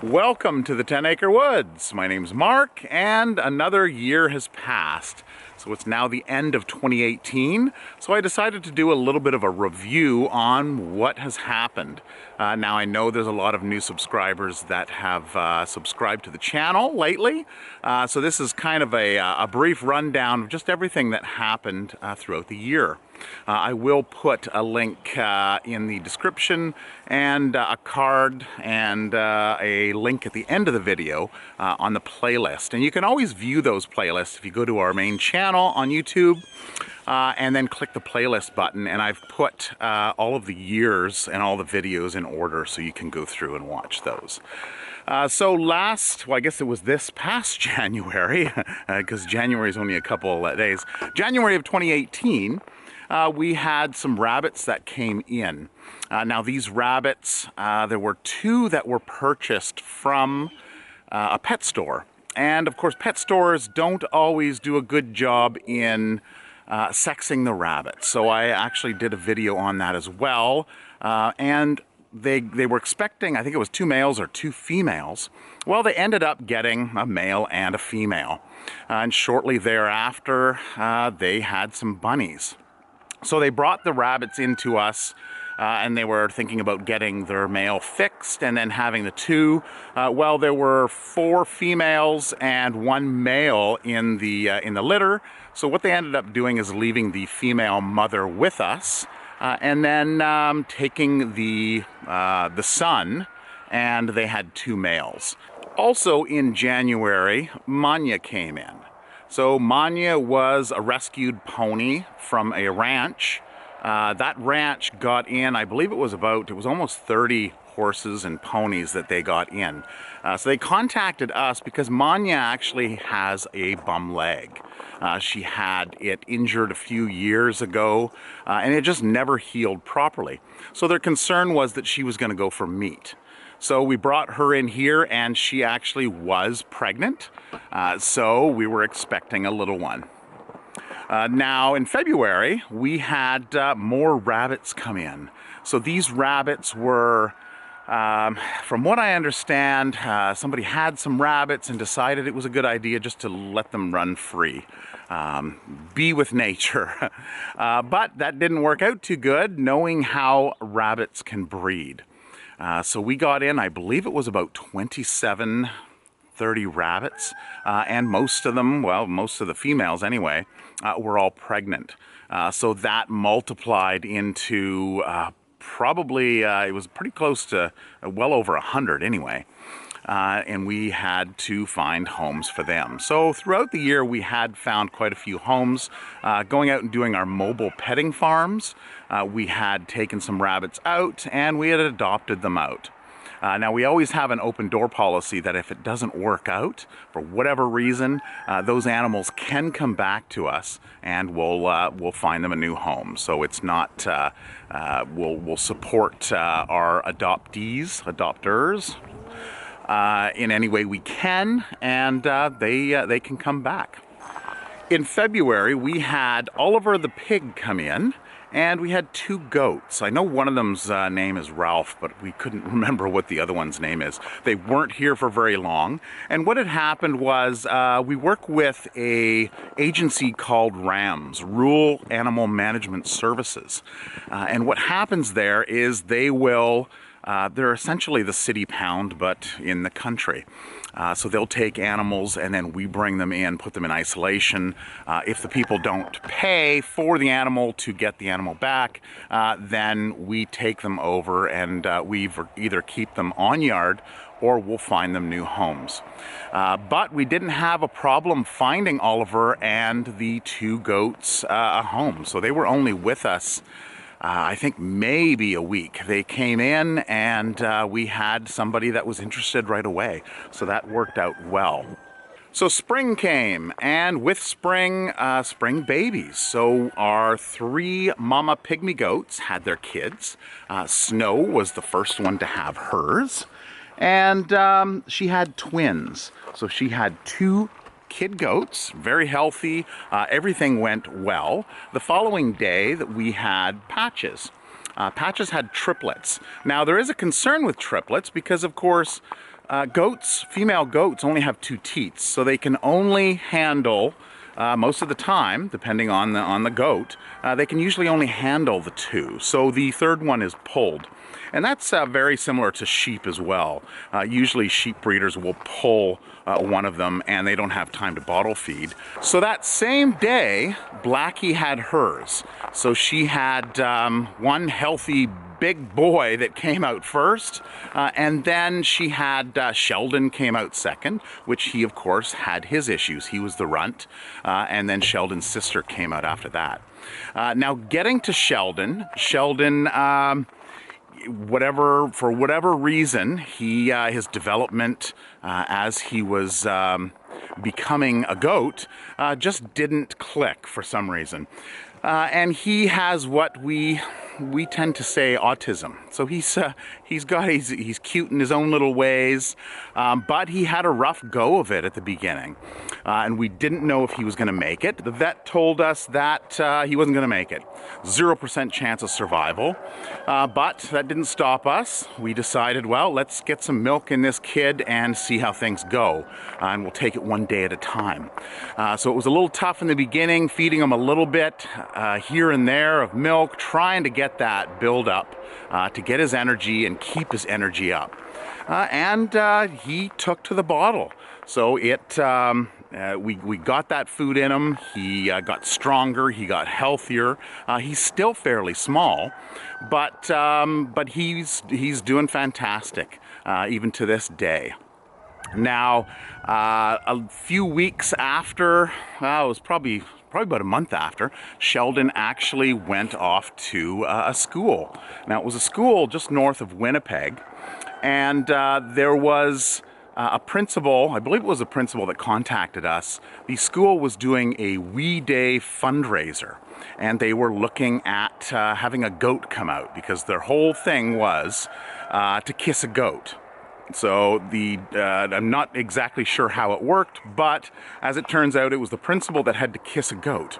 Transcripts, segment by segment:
Welcome to the 10 Acre Woods. My name's Mark, and another year has passed. So it's now the end of 2018, so I decided to do a little bit of a review on what has happened. Now I know there's a lot of new subscribers that have subscribed to the channel lately, so this is kind of a brief rundown of just everything that happened throughout the year. I will put a link in the description and a card and a link at the end of the video on the playlist. And you can always view those playlists if you go to our main channel on YouTube and then click the playlist button. And I've put all of the years and all the videos in order so you can go through and watch those. Well, I guess it was this past January, because January is only a couple of days. January of 2018. We had some rabbits that came in. Now these rabbits, there were two that were purchased from a pet store. And of course pet stores don't always do a good job in sexing the rabbits. So I actually did a video on that as well. And they were expecting, I think it was 2 males or 2 females. Well, they ended up getting a male and a female. And shortly thereafter, they had some bunnies. So they brought the rabbits into us and they were thinking about getting their male fixed and then having the 2. Well, there were 4 females and 1 male in the litter. So what they ended up doing is leaving the female mother with us and then taking the son, and they had 2 males. Also in January, Manya came in. So Manya was a rescued pony from a ranch. That ranch got in, I believe it was almost 30 horses and ponies that they got in. So they contacted us because Manya actually has a bum leg. She had it injured a few years ago and it just never healed properly. So their concern was that she was going to go for meat. So we brought her in here and she actually was pregnant. So we were expecting a little one. Now in February, we had more rabbits come in. So these rabbits were, from what I understand, somebody had some rabbits and decided it was a good idea just to let them run free. Be with nature. But that didn't work out too good, knowing how rabbits can breed. So we got in, I believe it was about 27, 30 rabbits, and most of them, well, most of the females anyway, were all pregnant. So that multiplied into probably, it was pretty close to well over 100 anyway. And we had to find homes for them. So throughout the year we had found quite a few homes. Going out and doing our mobile petting farms, we had taken some rabbits out and we had adopted them out. Now we always have an open door policy that if it doesn't work out for whatever reason, those animals can come back to us and we'll find them a new home. So it's not, we'll support our adopters in any way we can, and they can come back. In February we had Oliver the pig come in, and we had 2 goats. I know one of them's name is Ralph, but we couldn't remember what the other one's name is. They weren't here for very long, and what had happened was we work with a agency called RAMS, Rural Animal Management Services, and what happens there is they will they're essentially the city pound, but in the country. So they'll take animals and then we bring them in, put them in isolation. If the people don't pay for the animal to get the animal back, then we take them over and we either keep them on yard or we'll find them new homes. But we didn't have a problem finding Oliver and the 2 goats a home. So they were only with us I think maybe a week. They came in and we had somebody that was interested right away. So that worked out well. So spring came, and with spring, spring babies. So our 3 mama pygmy goats had their kids. Snow was the first one to have hers. And she had twins. So she had 2 kid goats, very healthy, everything went well. The following day that we had Patches. Patches had triplets. Now there is a concern with triplets because of course Female goats only have 2 teats, so they can only handle, most of the time, depending on the goat, they can usually only handle the 2. So the third one is pulled. And that's very similar to sheep as well. Usually sheep breeders will pull one of them and they don't have time to bottle feed. So that same day, Blackie had hers. So she had one healthy big boy that came out first, and then she had Sheldon came out second, which he of course had his issues. He was the runt, and then Sheldon's sister came out after that. Now getting to Sheldon, for whatever reason, his development as he was becoming a goat just didn't click for some reason. And he has what we tend to say autism. So he's cute in his own little ways, but he had a rough go of it at the beginning, and we didn't know if he was going to make it. The vet told us that he wasn't going to make it. 0% chance of survival, but that didn't stop us. We decided, well, let's get some milk in this kid and see how things go, and we'll take it one day at a time. So it was a little tough in the beginning, feeding him a little bit here and there of milk, trying to get that build up to get his energy and keep his energy up. And he took to the bottle. So we got that food in him. He got stronger. He got healthier. He's still fairly small, but he's doing fantastic even to this day. Now, a few weeks after, it was probably about a month after, Sheldon actually went off to a school. Now, it was a school just north of Winnipeg, and there was a principal, I believe it was a principal that contacted us. The school was doing a Wee Day fundraiser, and they were looking at having a goat come out, because their whole thing was to kiss a goat. So I'm not exactly sure how it worked, but as it turns out, it was the principal that had to kiss a goat.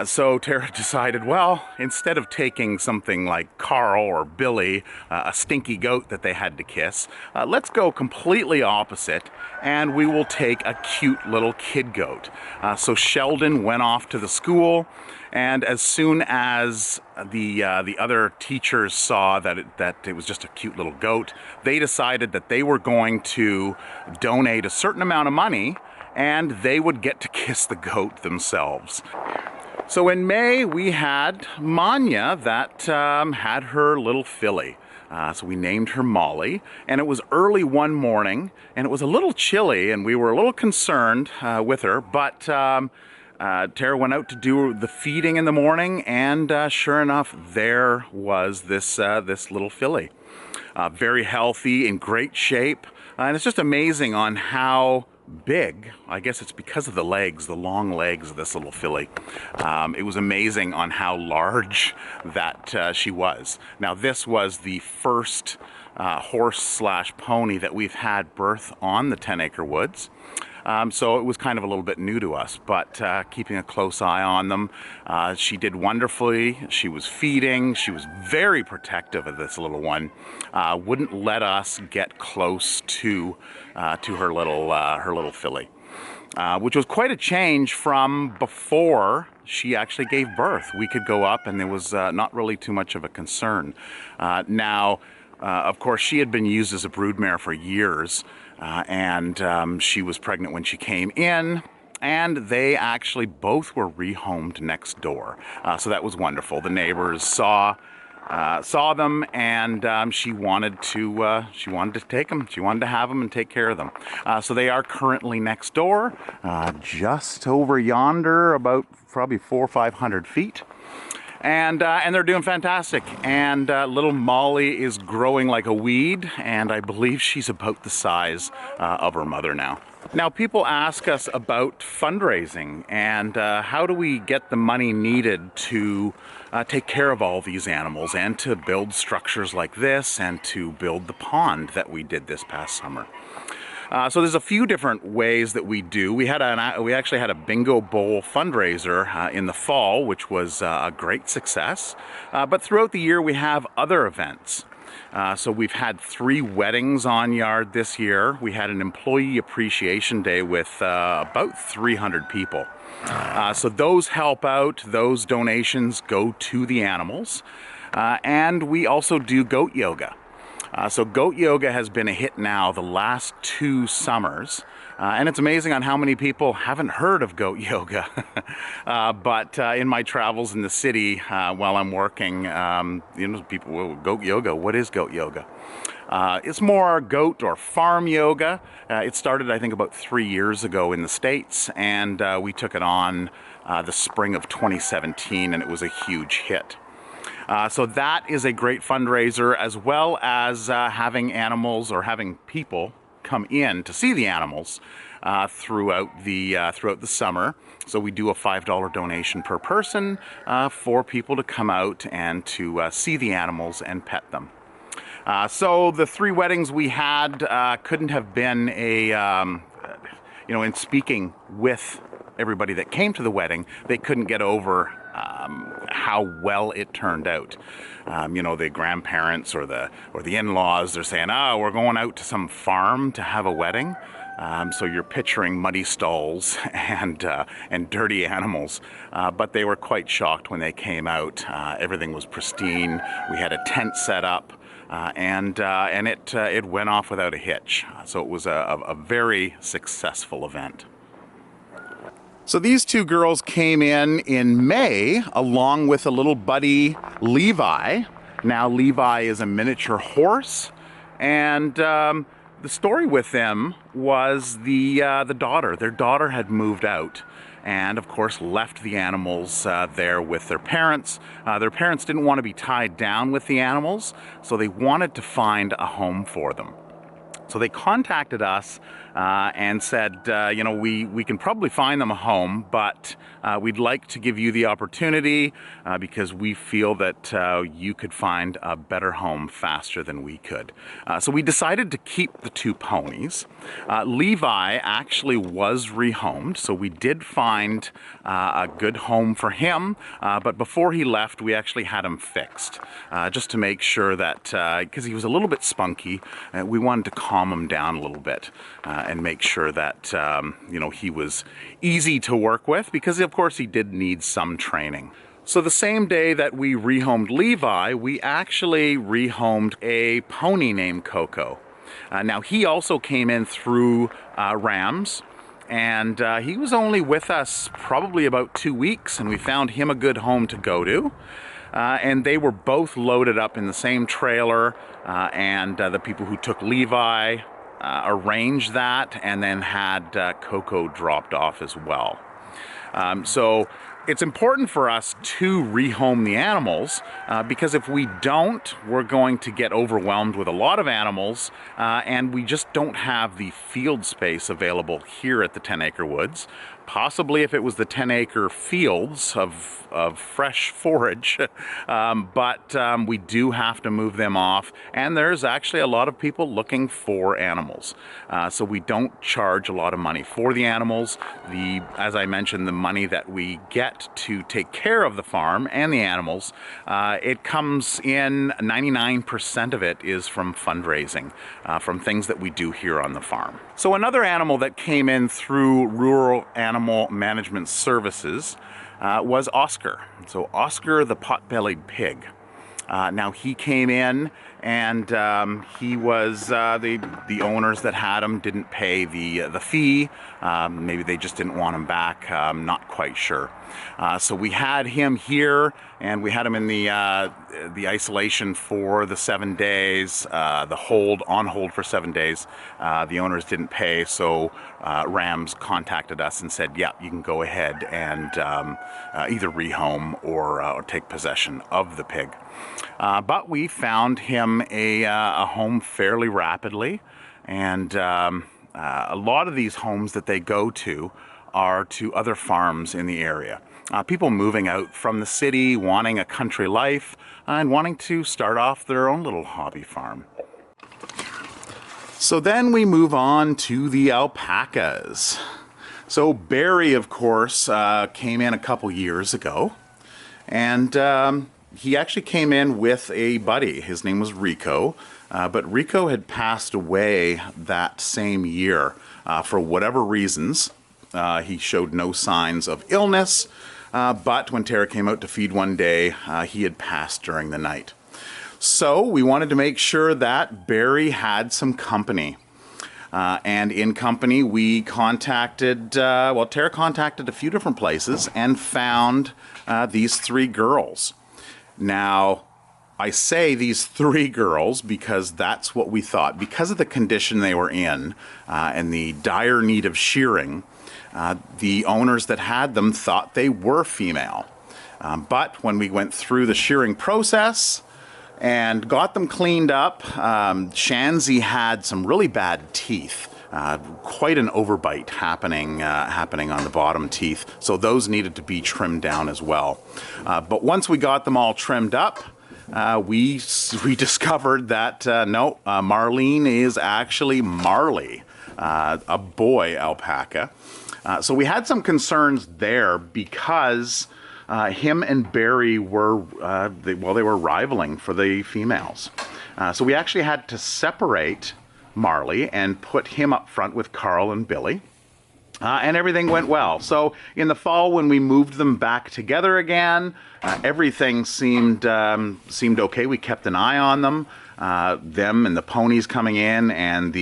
So Tara decided, well, instead of taking something like Carl or Billy, a stinky goat that they had to kiss, let's go completely opposite, and we will take a cute little kid goat. So Sheldon went off to the school, and as soon as the other teachers saw that it was just a cute little goat, they decided that they were going to donate a certain amount of money, and they would get to kiss the goat themselves. So in May, we had Manya that had her little filly. So we named her Molly, and it was early one morning, and it was a little chilly, and we were a little concerned with her, but Tara went out to do the feeding in the morning, and sure enough, there was this little filly. Very healthy, in great shape, and it's just amazing on how big, I guess it's because of the legs, the long legs of this little filly. It was amazing on how large that she was. Now, this was the first horse/pony that we've had birth on the 10 Acre Woods. So it was kind of a little bit new to us, but keeping a close eye on them. She did wonderfully. She was feeding. She was very protective of this little one. Wouldn't let us get close to her little filly, which was quite a change from before she actually gave birth. We could go up, and there was not really too much of a concern. Now, of course, she had been used as a broodmare for years. And she was pregnant when she came in, and they actually both were rehomed next door. So that was wonderful. The neighbors saw them, and she wanted to take them. She wanted to have them and take care of them. So they are currently next door, just over yonder, about probably 400 or 500 feet. And they're doing fantastic. And little Molly is growing like a weed, and I believe she's about the size of her mother now. Now, people ask us about fundraising and how do we get the money needed to take care of all these animals and to build structures like this and to build the pond that we did this past summer. So there's a few different ways that we do. We actually had a bingo bowl fundraiser in the fall, which was a great success. But throughout the year, we have other events. So we've had 3 weddings on yard this year. We had an employee appreciation day with about 300 people. So those help out, those donations go to the animals. And we also do goat yoga. So goat yoga has been a hit now the last 2 summers. And it's amazing on how many people haven't heard of goat yoga. But in my travels in the city while I'm working, people will, goat yoga, what is goat yoga? It's more goat or farm yoga. It started, I think, about 3 years ago in the States, and we took it on the spring of 2017, and it was a huge hit. So that is a great fundraiser, as well as having animals or having people come in to see the animals throughout the summer. So we do a $5 donation per person for people to come out and to see the animals and pet them. So the 3 weddings we had couldn't have been in speaking with everybody that came to the wedding, they couldn't get over how well it turned out. The grandparents or the in-laws, they're saying, "Oh, we're going out to some farm to have a wedding." So you're picturing muddy stalls and dirty animals, but they were quite shocked when they came out. Everything was pristine. We had a tent set up, and it went off without a hitch. So it was a very successful event. So these 2 girls came in May along with a little buddy, Levi. Now Levi is a miniature horse, and the story with them was the daughter. Their daughter had moved out and of course left the animals there with their parents. Their parents didn't want to be tied down with the animals, so they wanted to find a home for them. So they contacted us and said, we can probably find them a home, but we'd like to give you the opportunity because we feel that you could find a better home faster than we could. So we decided to keep the 2 ponies. Levi actually was rehomed, so we did find a good home for him, but before he left, we actually had him fixed, just to make sure that, because he was a little bit spunky, we wanted to calm him down a little bit and make sure that he was easy to work with, because of course he did need some training. So the same day that we rehomed Levi, we actually rehomed a pony named Coco. Now he also came in through Rams, and he was only with us probably about 2 weeks, and we found him a good home to go to. And they were both loaded up in the same trailer, and the people who took Levi arranged that and then had Coco dropped off as well. So it's important for us to rehome the animals because if we don't, we're going to get overwhelmed with a lot of animals, and we just don't have the field space available here at the 10 Acre Woods. Possibly if it was the 10 acre fields of fresh forage, but we do have to move them off, and there's actually a lot of people looking for animals. So we don't charge a lot of money for the animals. As I mentioned, the money that we get to take care of the farm and the animals, it comes in, 99% of it is from fundraising, from things that we do here on the farm. So another animal that came in through Rural Animal Management Services was Oscar. So Oscar the pot-bellied pig. Now he came in, and he was the owners that had him didn't pay the fee. Maybe they just didn't want him back. I'm not quite sure. So we had him here, and we had him in the isolation for the 7 days, on hold for 7 days. The owners didn't pay, so Rams contacted us and said, yeah, you can go ahead and either rehome or take possession of the pig. But we found him a home fairly rapidly, and a lot of these homes that they go to are to other farms in the area. People moving out from the city, wanting a country life, and wanting to start off their own little hobby farm. So then we move on to the alpacas. So Barry, of course, came in a couple years ago, and he actually came in with a buddy. His name was Rico, but Rico had passed away that same year for whatever reasons. He showed no signs of illness, but when Tara came out to feed one day, he had passed during the night. So we wanted to make sure that Barry had some company. And in company, we contacted, Tara contacted a few different places and found these 3 girls. Now, I say these 3 girls because that's what we thought. Because of the condition they were in and the dire need of shearing, the owners that had them thought they were female. But when we went through the shearing process and got them cleaned up, Shanzy had some really bad teeth. Quite an overbite happening on the bottom teeth, so those needed to be trimmed down as well. But once we got them all trimmed up, we discovered that no, Marlene is actually Marley, a boy alpaca. So we had some concerns there because him and Barry were, they were rivaling for the females. So we actually had to separate Marley and put him up front with Carl and Billy. And everything went well. So in the fall, when we moved them back together again, everything seemed okay. We kept an eye on them. Them and the ponies coming in and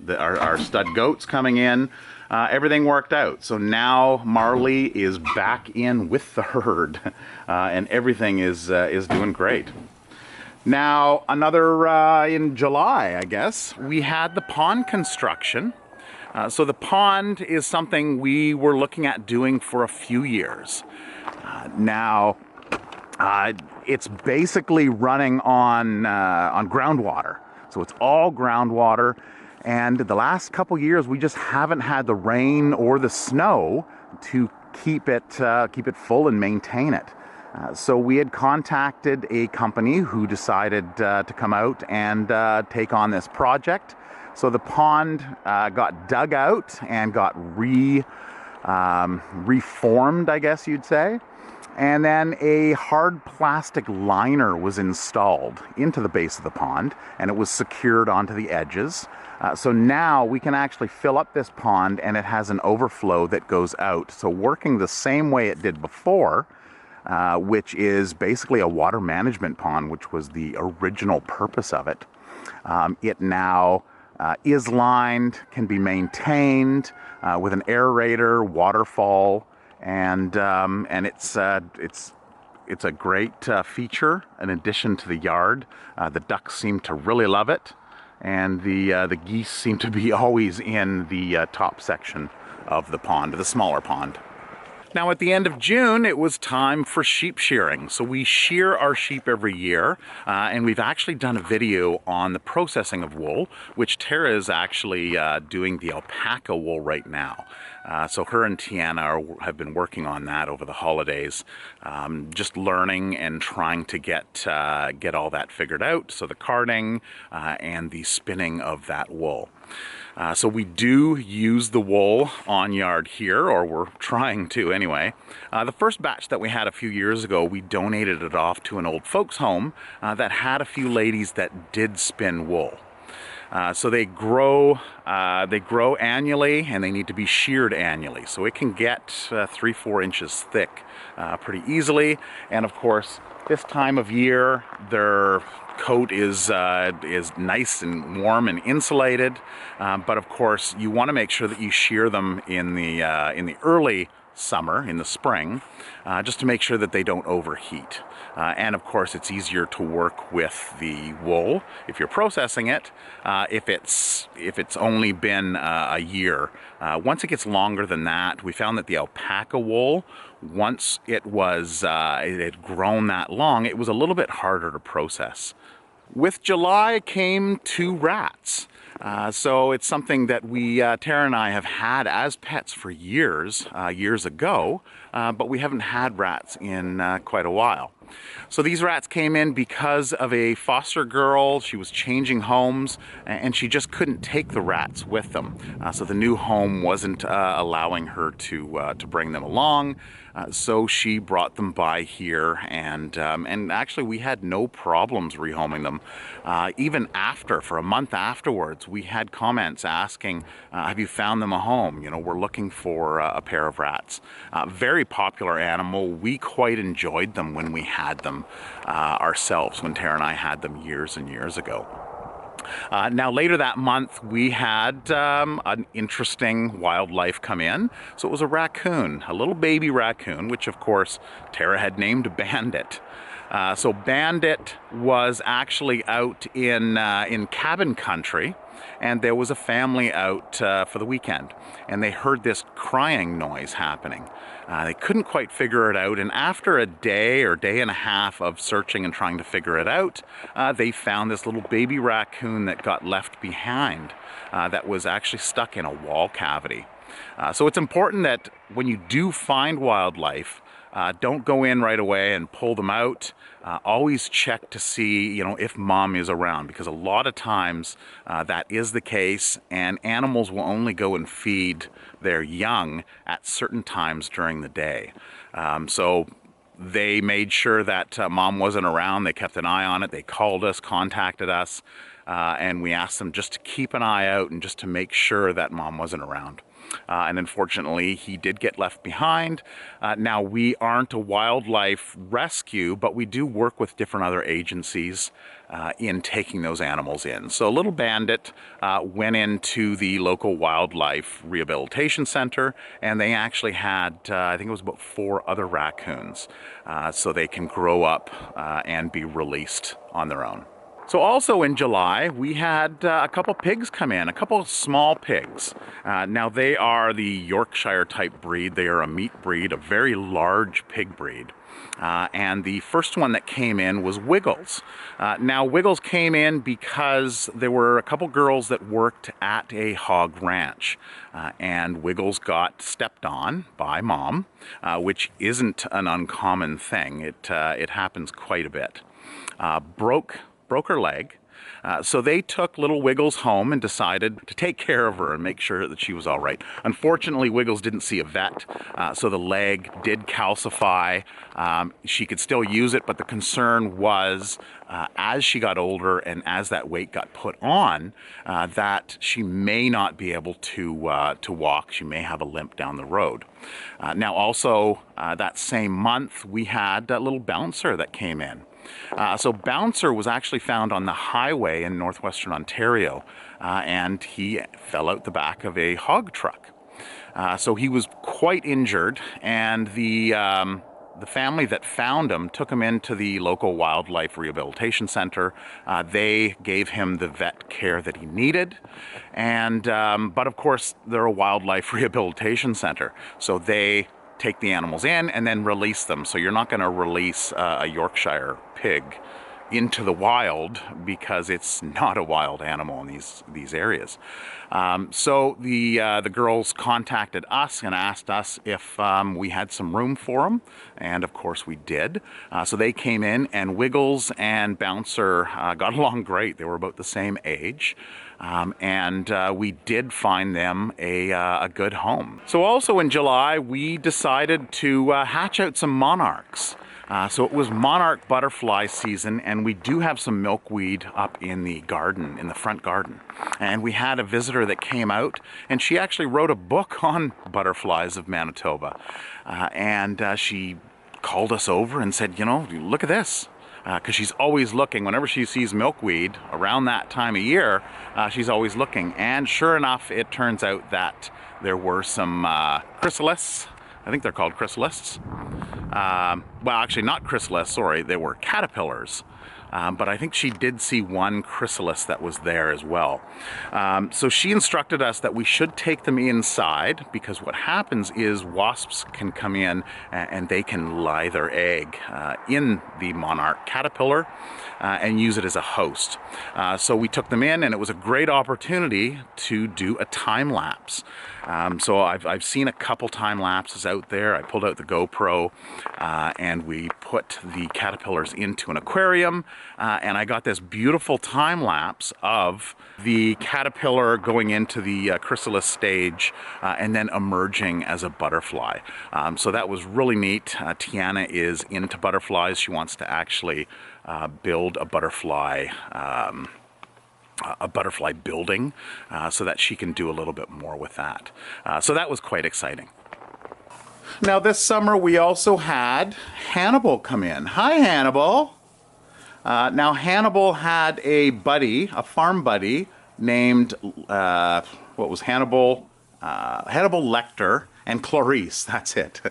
our stud goats coming in. Everything worked out. So now Marley is back in with the herd, and everything is doing great. Now, in July, I guess, we had the pond construction. So the pond is something we were looking at doing for a few years. It's basically running on groundwater. So it's all groundwater. And the last couple years, we just haven't had the rain or the snow to keep it full and maintain it. So we had contacted a company who decided to come out and take on this project. So the pond got dug out and got reformed, I guess you'd say. And then a hard plastic liner was installed into the base of the pond, and it was secured onto the edges. So now we can actually fill up this pond, and it has an overflow that goes out. So working the same way it did before, which is basically a water management pond, which was the original purpose of it. It now is lined, can be maintained with an aerator, waterfall, and it's a great feature in addition to the yard. The ducks seem to really love it, and the geese seem to be always in the top section of the pond, the smaller pond. Now at the end of June, it was time for sheep shearing. So we shear our sheep every year, and we've actually done a video on the processing of wool, which Tara is actually doing the alpaca wool right now. So her and Tiana have been working on that over the holidays, just learning and trying to get all that figured out. So the carding and the spinning of that wool. So we do use the wool on yard here, or we're trying to anyway. The first batch that we had a few years ago, we donated it off to an old folks home that had a few ladies that did spin wool. So they grow annually, and they need to be sheared annually. So it can get 3-4 inches thick pretty easily. And of course, this time of year, their coat is nice and warm and insulated. But of course, you want to make sure that you shear them in the early summer, in the spring, just to make sure that they don't overheat. And of course, it's easier to work with the wool if you're processing it. If it's only been a year, once it gets longer than that, we found that the alpaca wool, once it had grown that long, it was a little bit harder to process. With July came 2 rats. So it's something that Tara and I have had as pets for years ago, but we haven't had rats in quite a while. So these rats came in because of a foster girl. She was changing homes and she just couldn't take the rats with them. So the new home wasn't allowing her to bring them along. So she brought them by here, and actually we had no problems rehoming them. Even for a month afterwards, we had comments asking, have you found them a home? You know, we're looking for a pair of rats. Very popular animal. We quite enjoyed them when we had them ourselves, when Tara and I had them years and years ago. Now later that month we had an interesting wildlife come in. So it was a raccoon, a little baby raccoon, which of course Tara had named Bandit. So Bandit was actually out in cabin country, and there was a family out for the weekend, and they heard this crying noise happening. They couldn't quite figure it out, and after a day or day and a half of searching and trying to figure it out, they found this little baby raccoon that got left behind that was actually stuck in a wall cavity. So it's important that when you do find wildlife, don't go in right away and pull them out. Always check to see, you know, if mom is around, because a lot of times that is the case, and animals will only go and feed their young at certain times during the day. So they made sure that mom wasn't around. They kept an eye on it. They called us, contacted us, and we asked them just to keep an eye out and just to make sure that mom wasn't around. And unfortunately, he did get left behind. Now, we aren't a wildlife rescue, but we do work with different other agencies in taking those animals in. So Little Bandit went into the local wildlife rehabilitation center, and they actually had, I think it was about 4 other raccoons, so they can grow up and be released on their own. So also in July, we had a couple pigs come in, a couple small pigs. Now they are the Yorkshire type breed. They are a meat breed, a very large pig breed. And the first one that came in was Wiggles. Now Wiggles came in because there were a couple girls that worked at a hog ranch, and Wiggles got stepped on by mom, which isn't an uncommon thing. It happens quite a bit. Broke her leg. So they took little Wiggles home and decided to take care of her and make sure that she was all right. Unfortunately, Wiggles didn't see a vet, so the leg did calcify. She could still use it, but the concern was as she got older and as that weight got put on, that she may not be able to walk. She may have a limp down the road. Now also, that same month, we had a little Bouncer that came in. So Bouncer was actually found on the highway in northwestern Ontario, and he fell out the back of a hog truck. So he was quite injured, and the family that found him took him into the local wildlife rehabilitation center. They gave him the vet care that he needed, and but of course they're a wildlife rehabilitation center, so they take the animals in and then release them. So you're not going to release a Yorkshire pig into the wild because it's not a wild animal in these areas. So the girls contacted us and asked us if we had some room for them, and of course we did. So they came in, and Wiggles and Bouncer got along great. They were about the same age. And we did find them a good home. So also in July, we decided to hatch out some monarchs. So it was Monarch Butterfly season, and we do have some milkweed up in the garden, in the front garden. And we had a visitor that came out, and she actually wrote a book on butterflies of Manitoba. And she called us over and said, you know, look at this. Because she's always looking. Whenever she sees milkweed around that time of year, she's always looking. And sure enough, it turns out that there were some chrysalises. I think they're called chrysalises. Well, actually not chrysalises, sorry, they were caterpillars. But I think she did see one chrysalis that was there as well. So she instructed us that we should take them inside, because what happens is wasps can come in and they can lay their egg in the monarch caterpillar and use it as a host. So we took them in, and it was a great opportunity to do a time lapse. So I've seen a couple time lapses out there. I pulled out the GoPro and we put the caterpillars into an aquarium, and I got this beautiful time lapse of the caterpillar going into the chrysalis stage and then emerging as a butterfly. So that was really neat. Tiana is into butterflies. She wants to actually build a butterfly building so that she can do a little bit more with that. So that was quite exciting. Now this summer we also had Hannibal come in. Hi Hannibal! Now Hannibal had a buddy, a farm buddy, named, what was Hannibal? Hannibal Lecter and Clarice, that's it.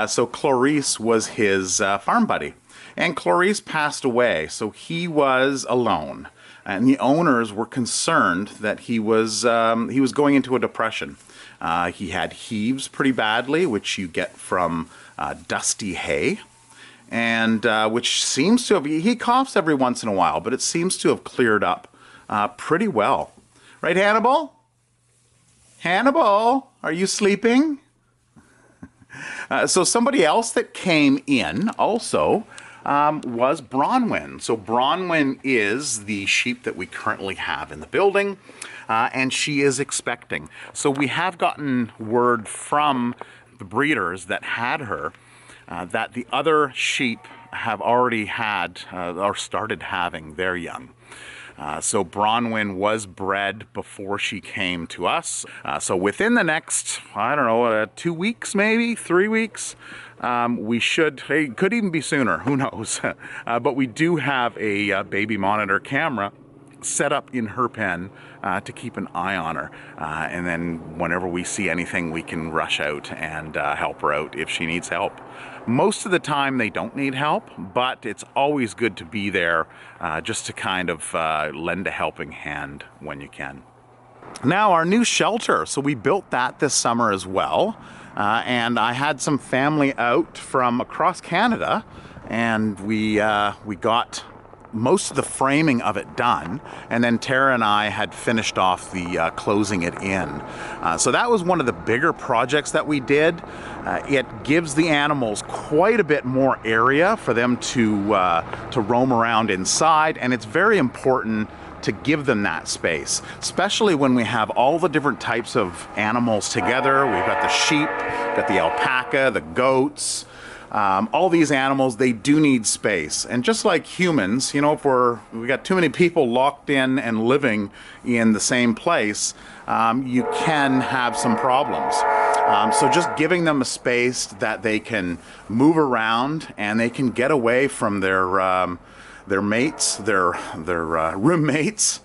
So Clarice was his farm buddy. And Clarice passed away, so he was alone. And the owners were concerned that he was going into a depression. He had heaves pretty badly, which you get from dusty hay, and which seems to have, he coughs every once in a while, but it seems to have cleared up pretty well. Right, Hannibal? Hannibal, are you sleeping? So somebody else that came in also was Bronwyn. So Bronwyn is the sheep that we currently have in the building, and she is expecting. So we have gotten word from the breeders that had her that the other sheep have already had or started having their young. So Bronwyn was bred before she came to us. So within the next, I don't know, 2 weeks, maybe 3 weeks, we should, it could even be sooner, who knows. But we do have a baby monitor camera set up in her pen to keep an eye on her. And then whenever we see anything, we can rush out and help her out if she needs help. Most of the time they don't need help, but it's always good to be there just to kind of lend a helping hand when you can. Now our new shelter, so we built that this summer as well. And I had some family out from across Canada, and we got most of the framing of it done, and then Tara and I had finished off the closing it in. So that was one of the bigger projects that we did. It gives the animals quite a bit more area for them to roam around inside, and it's very important to give them that space, especially when we have all the different types of animals together. We've got the sheep, got the alpaca, the goats, all these animals, they do need space. And just like humans, you know, if we got too many people locked in and living in the same place, you can have some problems. So just giving them a space that they can move around and they can get away from their mates, their roommates,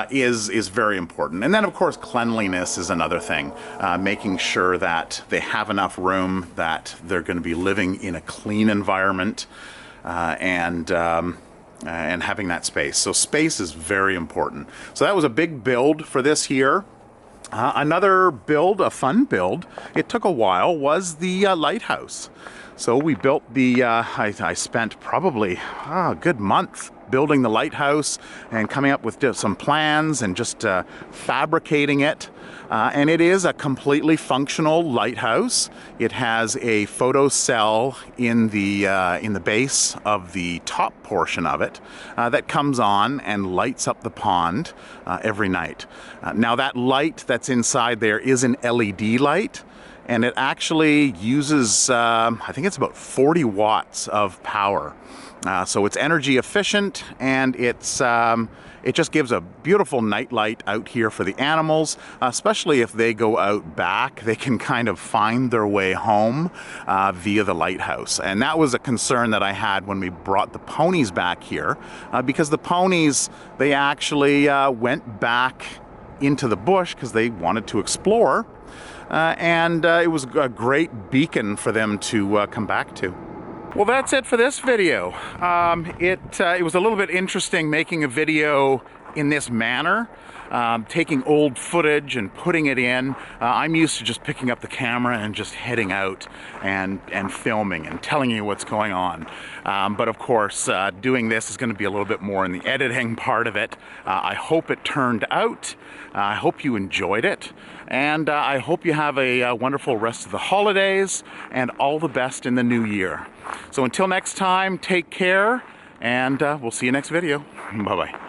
is very important. And then of course cleanliness is another thing, making sure that they have enough room, that they're going to be living in a clean environment, and having that space. So space is very important. So that was a big build for this here. Another build, a fun build, it took a while, was the lighthouse. So we built the, I spent probably a good month building the lighthouse and coming up with some plans and just fabricating it. And it is a completely functional lighthouse. It has a photo cell in the base of the top portion of it that comes on and lights up the pond every night. Now that light that's inside there is an LED light, and it actually uses, I think it's about 40 watts of power. So it's energy efficient, and it just gives a beautiful night light out here for the animals, especially if they go out back. They can kind of find their way home via the lighthouse. And that was a concern that I had when we brought the ponies back here, because the ponies, they actually went back into the bush because they wanted to explore. And it was a great beacon for them to come back to. Well, that's it for this video. It was a little bit interesting making a video in this manner, taking old footage and putting it in. I'm used to just picking up the camera and just heading out and filming and telling you what's going on. But of course, doing this is going to be a little bit more in the editing part of it. I hope it turned out. I hope you enjoyed it. And I hope you have a wonderful rest of the holidays and all the best in the new year. So until next time, take care, and we'll see you next video. Bye-bye.